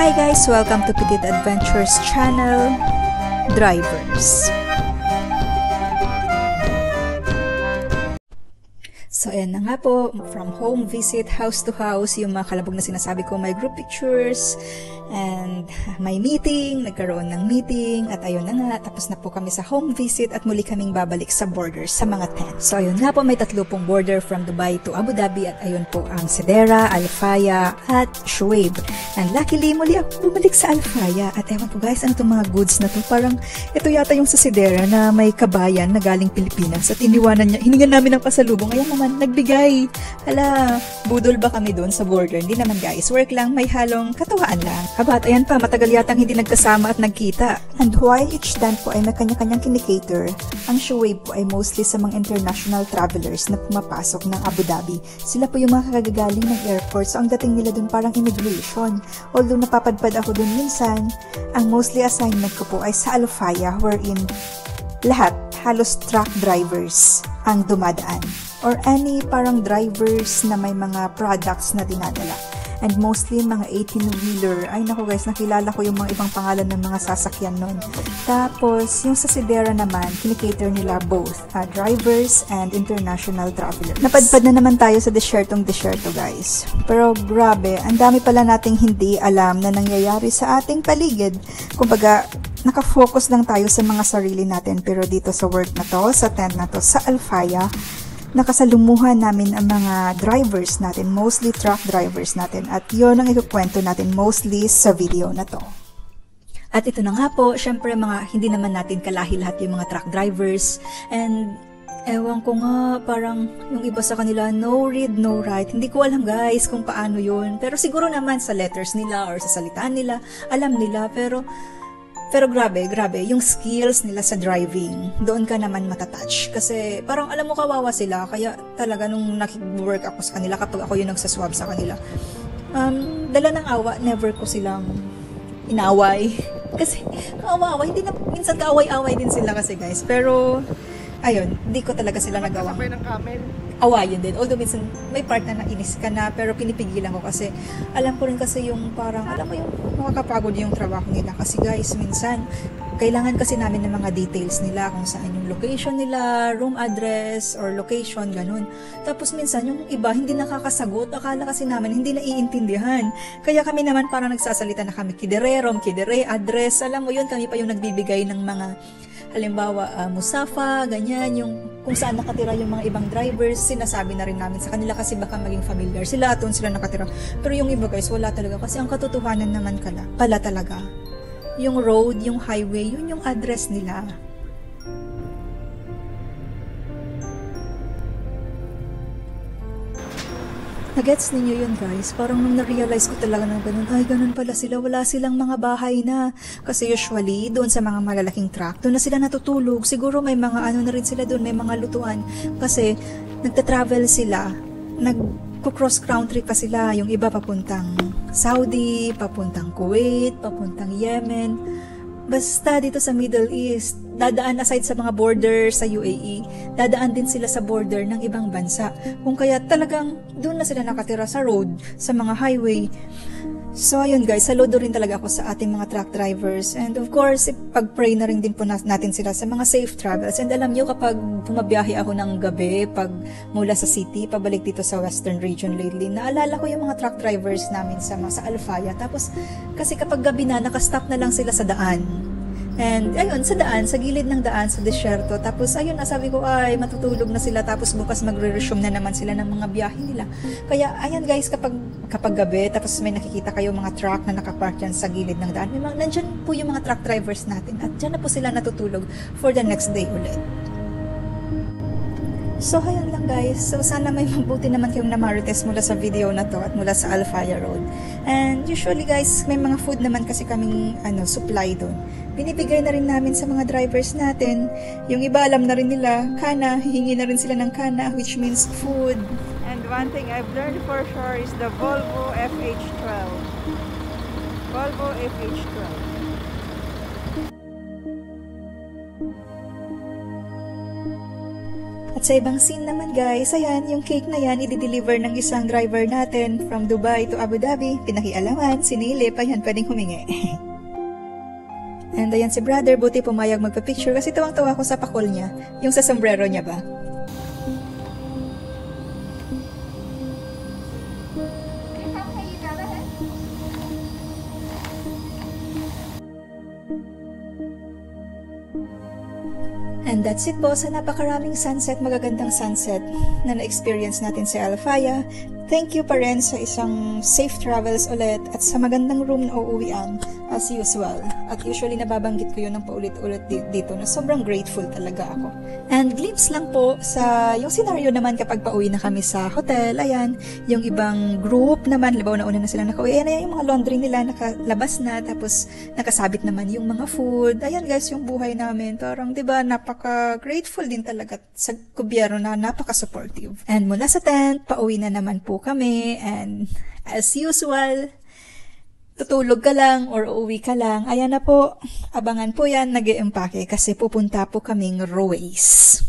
Hi guys! Welcome to Petit Adventures channel, Drivers. So ayan na nga po, from home visit, house to house, yung mga kalabog na sinasabi ko, may group pictures, and may meeting, nagkaroon ng meeting, at ayun na nga, tapos na po kami sa home visit at muli kaming babalik sa borders, sa mga tent. So ayun nga po, may 3 pong border from Dubai to Abu Dhabi, at ayun po ang Sedera, Al Faya, at Shuaib. And luckily, muli ako bumalik sa Al Faya, at ewan po guys, ano itong mga goods na to, parang ito yata yung sa Sedera na may kabayan na galing Pilipinas, at iniwanan niya, hiningan namin ng pasalubong, ayan naman, nagbigay. Hala, budol ba kami doon sa border? Hindi naman guys, work lang, may halong katawaan lang. Kabat, ayan pa, matagal yatang hindi nagkasama at nagkita. And while each tent po ay may kanya-kanyang kinikater, ang Shuaib po ay mostly sa mga international travelers na pumapasok ng Abu Dhabi. Sila po yung mga kagagaling ng airport, so ang dating nila doon parang immigration. Although napapadpad ako doon minsan, ang mostly assignment ko po ay sa Al Faya, wherein lahat, halos truck drivers ang dumadaan. Or any parang drivers na may mga products na dinadala. And mostly mga 18-wheeler. Ay naku guys, nakilala ko yung mga ibang pangalan ng mga sasakyan nun. Tapos, yung sa Sedera naman, kinikater nila both drivers and international travelers. Napadpad na naman tayo sa desyertong guys. Pero grabe, ang dami pala nating hindi alam na nangyayari sa ating paligid. Kumbaga, nakafocus lang tayo sa mga sarili natin. Pero dito sa work na to, sa tent na to, sa Al Faya, nakasalumuhan namin ang mga drivers natin, mostly truck drivers natin, at yun ang ikukwento natin mostly sa video na to. At ito na nga po, syempre hindi naman natin kalahi lahat yung mga truck drivers, and ewan ko nga, parang yung iba sa kanila, no read, no write. Hindi ko alam guys kung paano yun, pero siguro naman sa letters nila or sa salitaan nila, alam nila, pero grabe, yung skills nila sa driving, doon ka naman matatouch. Kasi parang alam mo kawawa sila, kaya talaga nung nag-work ako sa kanila, kapag ako yung nagsaswab sa kanila, dala ng awa, never ko silang inaway. Kasi kawawa, hindi na, minsan kaaway-away din sila kasi guys. Pero, ayun, hindi ko talaga sila nagawa. Kasabay ng camel. Awayin din. Although minsan may part na nainis ka na, pero pinipigilan ko kasi alam ko rin kasi yung parang, alam mo yung makakapagod yung trabaho nila. Kasi guys, minsan, kailangan kasi namin ng mga details nila, kung saan yung location nila, room address, or location, ganun. Tapos minsan, yung iba, hindi nakakasagot. Akala kasi namin, hindi naiintindihan. Kaya kami naman parang nagsasalita na kami, kidererom, kidere, address. Alam mo yun, kami pa yung nagbibigay ng mga halimbawa, Musafa, ganyan, yung kung saan nakatira yung mga ibang drivers, sinasabi na rin namin sa kanila kasi baka maging familiar sila at doon sila nakatira. Pero yung iba guys, wala talaga kasi ang katotohanan naman pala talaga. Yung road, yung highway, yun yung address nila. Nagets ninyo yun guys, parang nung na-realize ko talaga na ganun, ay ganun pala sila, wala silang mga bahay na. Kasi usually, doon sa mga malalaking truck, doon na sila natutulog. Siguro may mga ano na rin sila doon, may mga lutuan. Kasi nagta-travel sila, nag-cross country pa sila, yung iba papuntang Saudi, papuntang Kuwait, papuntang Yemen. Basta dito sa Middle East, dadaan aside sa mga border sa UAE, dadaan din sila sa border ng ibang bansa. Kung kaya talagang doon na sila nakatira sa road, sa mga highway. So ayun guys, saludo rin talaga ako sa ating mga truck drivers. And of course, pag-pray na rin din po natin sila sa mga safe travels. And alam nyo, kapag bumabiyahe ako ng gabi, pag mula sa city, pabalik dito sa western region lately, naalala ko yung mga truck drivers namin sa Al Faya. Tapos, kasi kapag gabi na, nakastop na lang sila sa daan. And ayun, sa daan, sa gilid ng daan, sa desyerto. Tapos ayun, sabi ko, ay matutulog na sila. Tapos bukas magre-resume na naman sila ng mga biyahe nila. Kaya ayan guys, kapag gabi, tapos may nakikita kayo mga truck na nakapark dyan sa gilid ng daan, nandyan po yung mga truck drivers natin. At dyan na po sila natutulog for the next day ulit. So, ayan lang guys. So, sana may mabuti naman kayong namarites mula sa video na to at mula sa Al Faya Road. And usually guys, may mga food naman kasi kaming supply doon. Binibigay na rin namin sa mga drivers natin. Yung iba alam na rin nila, kana, hihingi na rin sila ng kana, which means food. And one thing I've learned for sure is the Volvo FH12. Volvo FH12. At sa ibang scene naman naman guys, ayan, yung cake na yan, i-deliver ng isang driver natin from Dubai to Abu Dhabi. Pinakialaman, sinilip, ayan, pwedeng humingi. And ayan si brother, buti pumayag magpa-picture kasi tuwang-tuwa ko sa pakol niya. Yung sa sombrero niya ba? And that's it po sa napakaraming sunset, magagandang sunset na na-experience natin sa Alfaya. Thank you pa rin sa isang safe travels ulit at sa magandang room na uuwian as usual. At usually nababanggit ko yun ng paulit-ulit dito na sobrang grateful talaga ako. And glimpse lang po sa yung scenario naman kapag pauwi na kami sa hotel. Ayan, yung ibang group naman, libaw na una na sila nakauwi. Ayan, yung mga laundry nila nakalabas na, tapos nakasabit naman yung mga food. Ayan guys, yung buhay namin. Parang, diba, napaka-grateful din talaga sa gobyerno na napaka-supportive. And mula sa tent, pauwi na naman po kami. And as usual, tutulog ka lang or uuwi ka lang. Ayan na po, abangan po yan, nag-i-empake kasi pupunta po kaming Ruways.